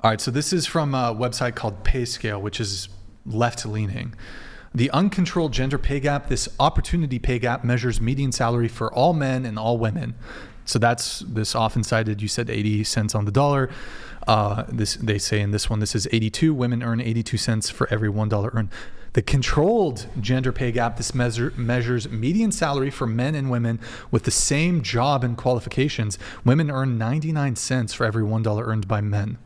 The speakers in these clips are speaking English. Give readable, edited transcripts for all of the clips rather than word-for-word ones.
All right, so this is from a website called PayScale, which is left-leaning. The uncontrolled gender pay gap, this opportunity pay gap, measures median salary for all men and all women. So that's this often cited, you said 80 cents on the dollar. They say in this one, this is 82. Women earn 82 cents for every $1 earned. The controlled gender pay gap, this measures median salary for men and women with the same job and qualifications. Women earn 99 cents for every $1 earned by men.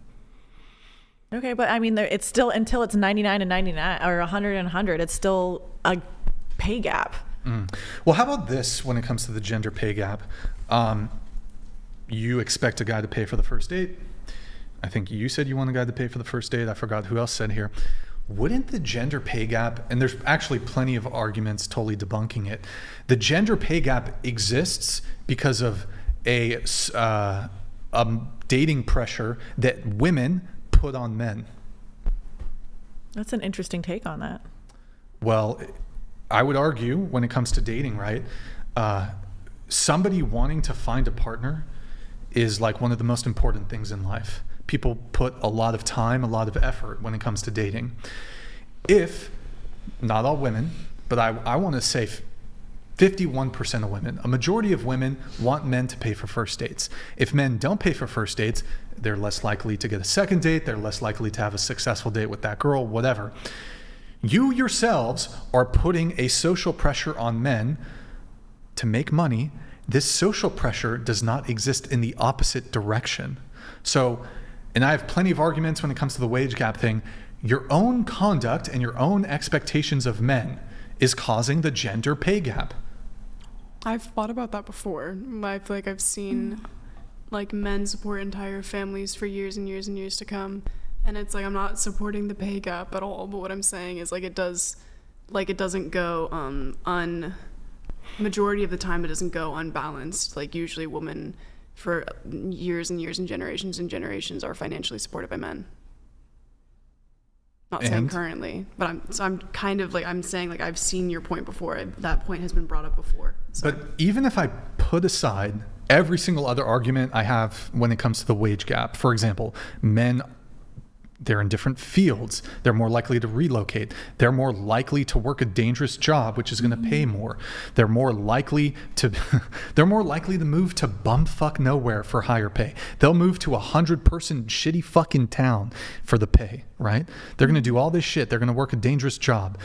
Okay, but I mean, it's still, until it's 99 and 99 or 100 and 100, it's still a pay gap. Well, how about this when it comes to the gender pay gap? You expect a guy to pay for the first date. I think you said you want a guy to pay for the first date. I forgot who else said here. Wouldn't the gender pay gap, and there's actually plenty of arguments totally debunking it, the gender pay gap exists because of a dating pressure that women put on men. That's an interesting take on that. Well, I would argue when it comes to dating, right? Somebody wanting to find a partner is like one of the most important things in life. People put a lot of time, a lot of effort when it comes to dating. If, not all women, but I want to say 51% of women, a majority of women want men to pay for first dates. If men don't pay for first dates, they're less likely to get a second date, they're less likely to have a successful date with that girl, whatever. You yourselves are putting a social pressure on men to make money. This social pressure does not exist in the opposite direction. So, and I have plenty of arguments when it comes to the wage gap thing. Your own conduct and your own expectations of men is causing the gender pay gap. I've thought about that before. I feel like I've seen like men support entire families for years and years and years to come. And it's like, I'm not supporting the pay gap at all, but what I'm saying is like it doesn't go majority of the time it doesn't go unbalanced. Like usually women for years and years and generations are financially supported by men. Not saying currently, but I'm saying like I've seen your point before. That point has been brought up before. So. But even if I put aside every single other argument I have when it comes to the wage gap, for example, men, they're in different fields. They're more likely to relocate. They're more likely to work a dangerous job, which is going to pay more. They're more likely to move to bumfuck nowhere for higher pay. They'll move to 100-person shitty fucking town for the pay, right? They're going to do all this shit. They're going to work a dangerous job.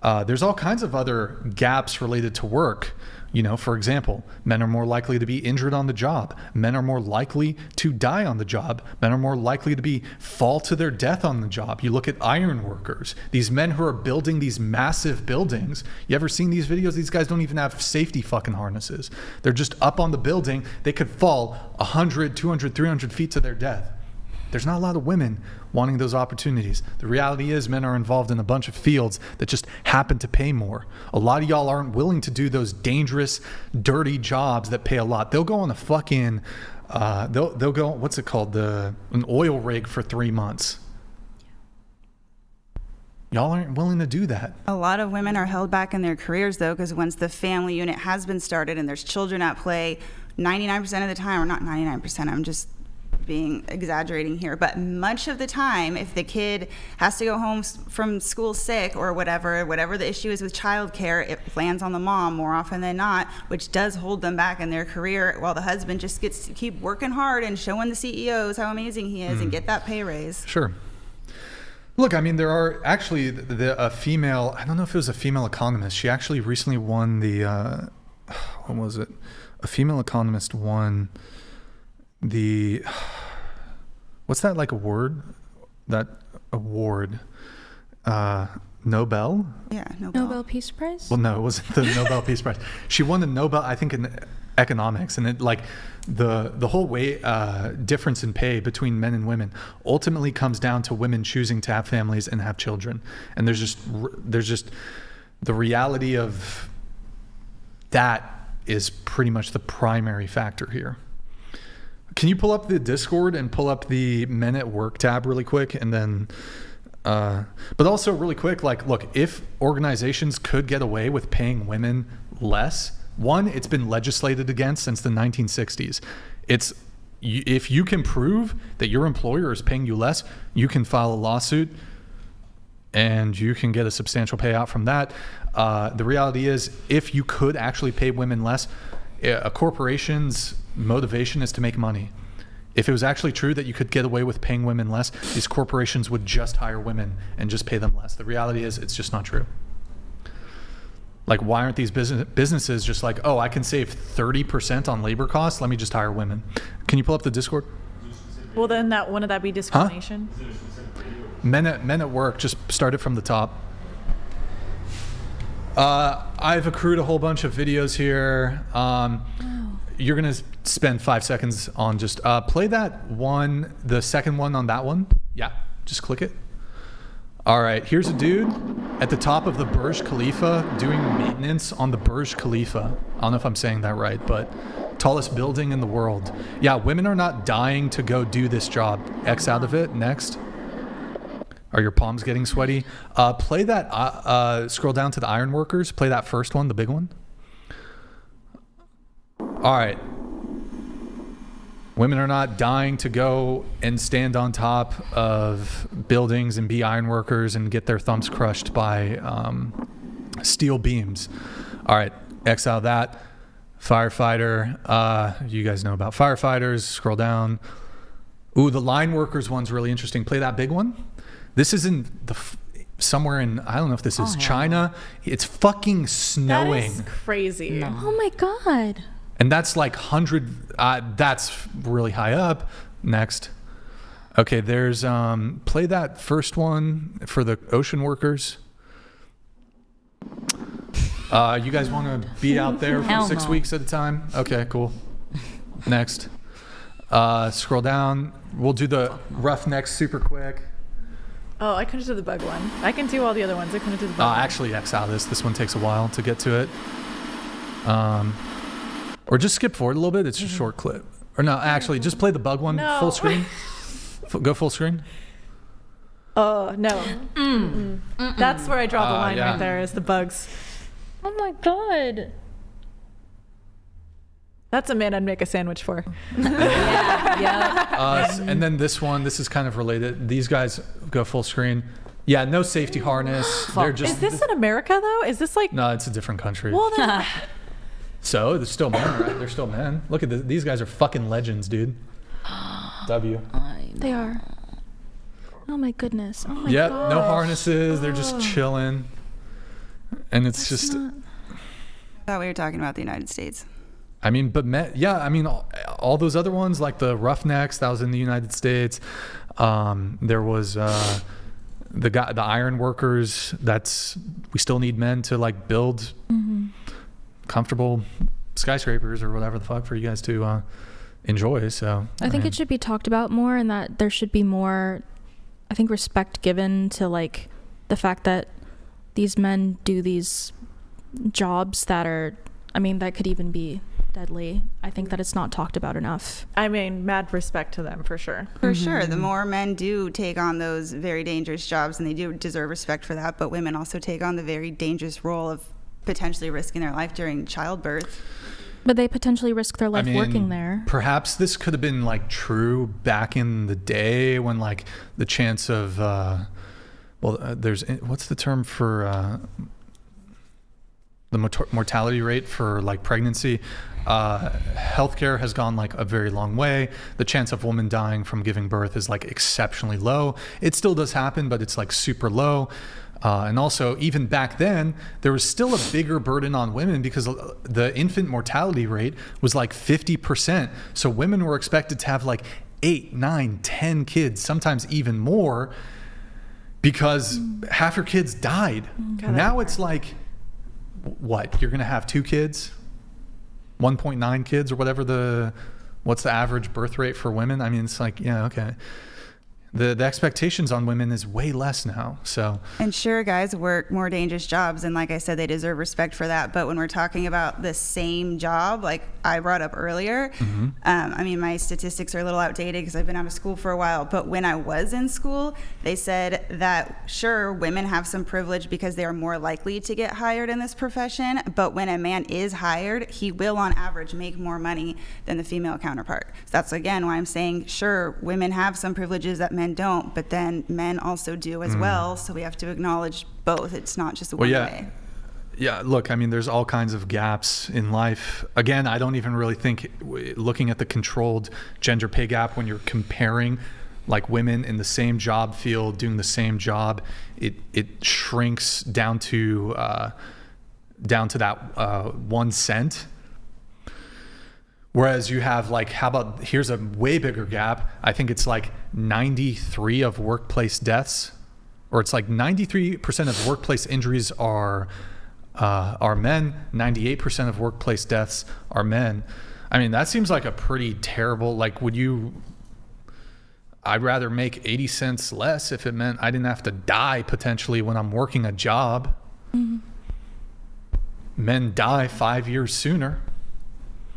There's all kinds of other gaps related to work. You know, for example, men are more likely to be injured on the job. Men are more likely to die on the job. Men are more likely to fall to their death on the job. You look at iron workers, these men who are building these massive buildings. You ever seen these videos? These guys don't even have safety fucking harnesses. They're just up on the building. They could fall 100, 200, 300 feet to their death. There's not a lot of women wanting those opportunities. The reality is men are involved in a bunch of fields that just happen to pay more. A lot of y'all aren't willing to do those dangerous, dirty jobs that pay a lot. They'll go on a fucking, they'll go, what's it called? An oil rig for 3 months. Y'all aren't willing to do that. A lot of women are held back in their careers, though, because once the family unit has been started and there's children at play, 99% of the time, or not 99%, I'm just exaggerating here, but much of the time, if the kid has to go home from school sick or whatever the issue is with childcare, it lands on the mom more often than not, which does hold them back in their career, while the husband just gets to keep working hard and showing the CEOs how amazing he is and get that pay raise. Sure. Look, I mean, there are actually a female, I don't know if it was a female economist. She actually recently won the, what was it? A female economist won the, what's that like award? That award, Nobel? Yeah, Nobel. Nobel Peace Prize? Well, no, it wasn't the Nobel Peace Prize. She won the Nobel, I think, in economics, and it like the whole way difference in pay between men and women ultimately comes down to women choosing to have families and have children, and there's just the reality of that is pretty much the primary factor here. Can you pull up the Discord and pull up the Men at Work tab really quick? And then, but also really quick, like, look, if organizations could get away with paying women less, one, it's been legislated against since the 1960s. It's if you can prove that your employer is paying you less, you can file a lawsuit and you can get a substantial payout from that. The reality is, if you could actually pay women less, a corporation's motivation is to make money. If it was actually true that you could get away with paying women less, these corporations would just hire women and just pay them less. The reality is, it's just not true. Like, why aren't these businesses just like, oh, I can save 30% on labor costs, let me just hire women? Can you pull up the Discord? Well, then wouldn't that be discrimination? Men at work, just start it from the top. I've accrued a whole bunch of videos here. You're going to spend 5 seconds on just play that one, the second one on that one. Yeah, just click it. All right, here's a dude at the top of the Burj Khalifa doing maintenance on the Burj Khalifa. I don't know if I'm saying that right, but tallest building in the world. Yeah, women are not dying to go do this job. X out of it. Next. Are your palms getting sweaty? Play that, scroll down to the iron workers. Play that first one, the big one. All right. Women are not dying to go and stand on top of buildings and be iron workers and get their thumbs crushed by steel beams. All right, X out of that. Firefighter. You guys know about firefighters. Scroll down. Ooh, the line workers one's really interesting. Play that big one. This is in somewhere in, I don't know if this is China. It's fucking snowing. That is crazy. No. Oh my God. And that's like 100, that's really high up. Next. Okay, there's, play that first one for the ocean workers. You guys want to be out there for 6 weeks at a time? Okay, cool. Next. Scroll down. We'll do the roughnecks super quick. Oh, I couldn't do the bug one. I can do all the other ones. I couldn't do the bug one. Actually, X out of this. This one takes a while to get to it. Or just skip forward a little bit. It's a short clip. Or no, actually, just play the bug one full screen. Go full screen. Oh, no. That's where I draw the line right there, is the bugs. Oh my God. That's a man I'd make a sandwich for. And then this one, this is kind of related. These guys go full screen. Yeah, no safety harness. They're just. Is this in America, though? Is this like. No, it's a different country. Well, then. So, they're still men, right? They're still men. Look at this. These guys are fucking legends, dude. W. They are. Oh my goodness. Oh my Yep, gosh. no harnesses. They're just chilling. And it's just. I thought we were talking about the United States. I mean, but all those other ones, like the Roughnecks, that was in the United States. There was the iron workers. We still need men to like build comfortable skyscrapers or whatever the fuck for you guys to enjoy. So I think it should be talked about more, and that there should be more, I think, respect given to like the fact that these men do these jobs that are, I mean, that could even be deadly. I think that it's not talked about enough. I mean, mad respect to them for sure. For sure. The more men do take on those very dangerous jobs, and they do deserve respect for that, but women also take on the very dangerous role of potentially risking their life during childbirth. But they potentially risk their life working there. Perhaps this could have been like true back in the day when like the chance of, there's, what's the term for the mortality rate for like pregnancy? Healthcare has gone like a very long way. The chance of women dying from giving birth is like exceptionally low. It still does happen, but it's like super low. And also, even back then, there was still a bigger burden on women because the infant mortality rate was like 50%. So women were expected to have like 8, 9, 10 kids, sometimes even more, because half your kids died. Now it's like, what? You're going to have 2 kids? 1.9 kids or whatever what's the average birth rate for women? I mean, it's like, yeah, okay. the expectations on women is way less now. So, And sure, guys work more dangerous jobs, and like I said, they deserve respect for that. But when we're talking about the same job, like I brought up earlier, I mean, my statistics are a little outdated because I've been out of school for a while. But when I was in school, they said that sure, women have some privilege because they are more likely to get hired in this profession. But when a man is hired, he will, on average, make more money than the female counterpart. So that's again why I'm saying, sure, women have some privileges that men don't, but then men also do as well. So we have to acknowledge both. It's not just one way. Yeah, look, I mean, there's all kinds of gaps in life. Again, I don't even really think looking at the controlled gender pay gap when you're comparing like women in the same job field doing the same job, it shrinks down to that 1 cent. Whereas you have like, how about, here's a way bigger gap. I think it's like 93 of workplace deaths, or it's like 93% of workplace injuries are men, 98% of workplace deaths are men. I mean, that seems like a pretty terrible, like, I'd rather make 80 cents less if it meant I didn't have to die potentially when I'm working a job. Men die 5 years sooner.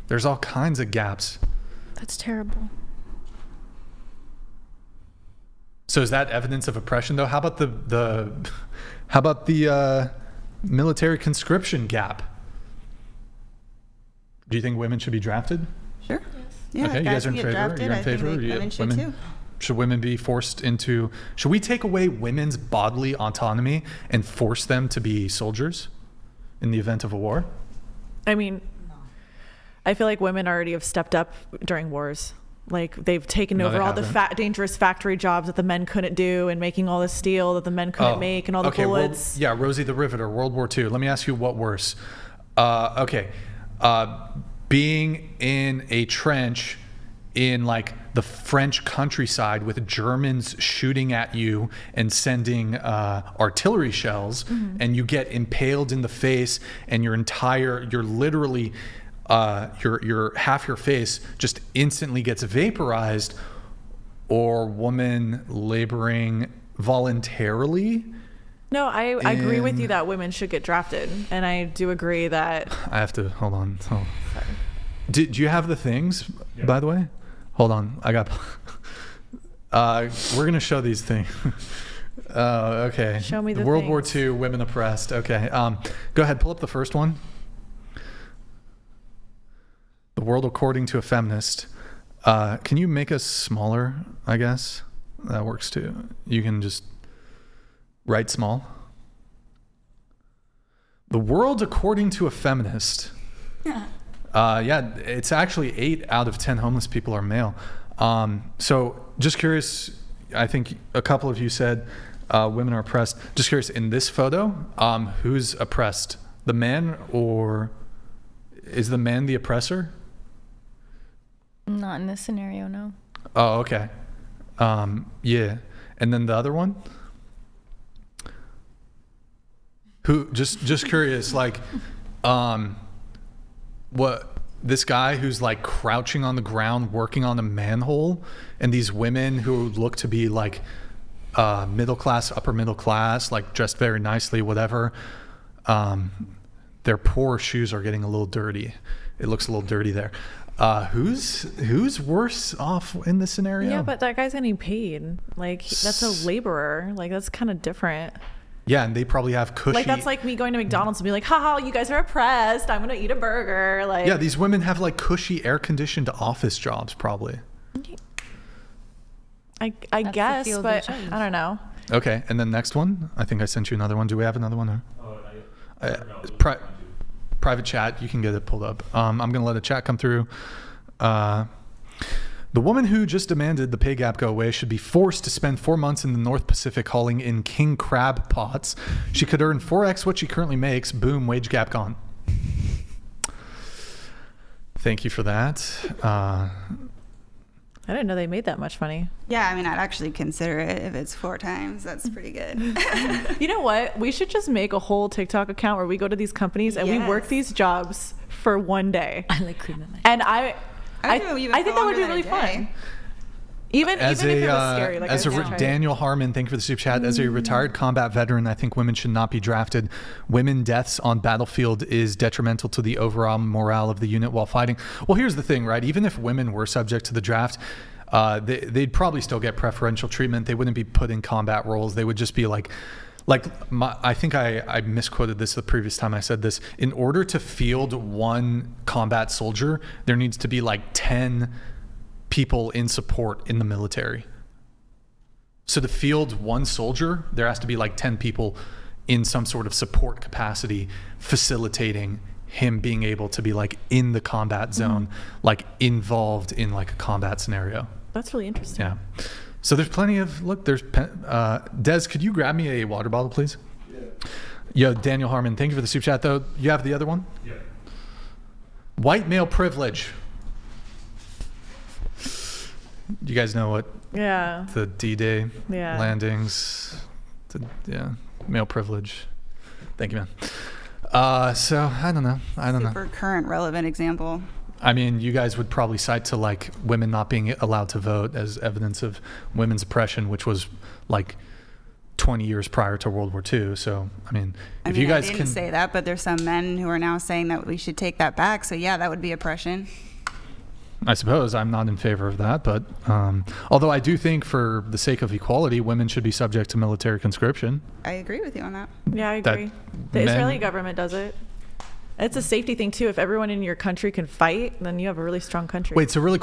There's all kinds of gaps. That's terrible. So is that evidence of oppression though? How about the military conscription gap? Do you think women should be drafted? Sure. Yeah, Okay, you guys are in favor? drafted, You're in I think favor? women should too. Should women be forced into, should we take away women's bodily autonomy and force them to be soldiers in the event of a war? I mean, I feel like women already have stepped up during wars. Like they've taken No, over they all the haven't. Dangerous factory jobs that the men couldn't do, and making all the steel that the men couldn't make, and all the bullets. Well, yeah, Rosie the Riveter, World War II. Let me ask you what worse. Being in a trench in like the French countryside with Germans shooting at you and sending artillery shells, and you get impaled in the face, and you're literally your half your face just instantly gets vaporized, or woman laboring voluntarily. No, I agree with you that women should get drafted, and I do agree that. I have to hold on. Do you have the things, by the way? Hold on, I got. We're gonna show these things. Okay. Show me the World War things. II, women oppressed. Okay. Go ahead, pull up the first one. The world according to a feminist. Can you make us smaller? I guess that works too. You can just write small. The world according to a feminist. Yeah, it's actually 8 out of 10 homeless people are male. So just curious, I think a couple of you said women are oppressed. Just curious, in this photo, who's oppressed? The man, or is the man the oppressor? Not in this scenario, no. Oh, okay. Yeah. And then the other one? Who, just curious, like, what, this guy who's like crouching on the ground working on a manhole, and these women who look to be like middle class, upper middle class, like dressed very nicely, whatever, their poor shoes are getting a little dirty. It looks a little dirty there. Who's worse off in this scenario? Yeah, but that guy's getting paid. Like that's a laborer. Like that's kind of different. Yeah, and they probably have cushy. Like that's like me going to McDonald's and be like, haha, you guys are oppressed. I'm gonna eat a burger. Like yeah, these women have like cushy air-conditioned office jobs, probably. I the guess, field but they chose. I don't know. Okay, and then next one. I think I sent you another one. Do we have another one? Private chat. You can get it pulled up. I'm gonna let a chat come through. The woman who just demanded the pay gap go away should be forced to spend 4 months in the North Pacific hauling in king crab pots. She could earn 4x what she currently makes. Boom, wage gap gone. Thank you for that. I didn't know they made that much money. Yeah, I mean, I'd actually consider it if it's 4 times. That's pretty good. You know what? We should just make a whole TikTok account where we go to these companies and we work Yes. these jobs for one day. I like cleaning my. And I think that would longer be than a really day. fun. Even as if a it was scary, like as I a was re- trying- Daniel Harmon, thank you for the super chat. As a retired combat veteran, I think women should not be drafted. Women deaths on battlefield is detrimental to the overall morale of the unit while fighting. Well, here's the thing, right? Even if women were subject to the draft, they'd probably still get preferential treatment. They wouldn't be put in combat roles. They would just be I think I misquoted this the previous time I said this. In order to field one combat soldier, there needs to be like 10 people in support in the military. So to field one soldier, there has to be like 10 people in some sort of support capacity facilitating him being able to be like in the combat zone, like involved in like a combat scenario. That's really interesting. Yeah. So there's plenty of, Des, could you grab me a water bottle, please? Yeah. Yo, Daniel Harmon, thank you for the super chat though. You have the other one? Yeah. White male privilege. You guys know what Yeah. the D-Day Yeah. landings, male privilege. Thank you, man. So I don't know. Super current, relevant example. I mean, you guys would probably cite to like women not being allowed to vote as evidence of women's oppression, which was like 20 years prior to World War II. So, I mean, if you guys I didn't can say that, but there's some men who are now saying that we should take that back. So yeah, that would be oppression. I suppose I'm not in favor of that, but although I do think for the sake of equality, women should be subject to military conscription. I agree with you on that. Yeah, I That agree. The men- Israeli government does it. It's a safety thing too. If everyone in your country can fight, then you have a really strong country. Wait, so really quick.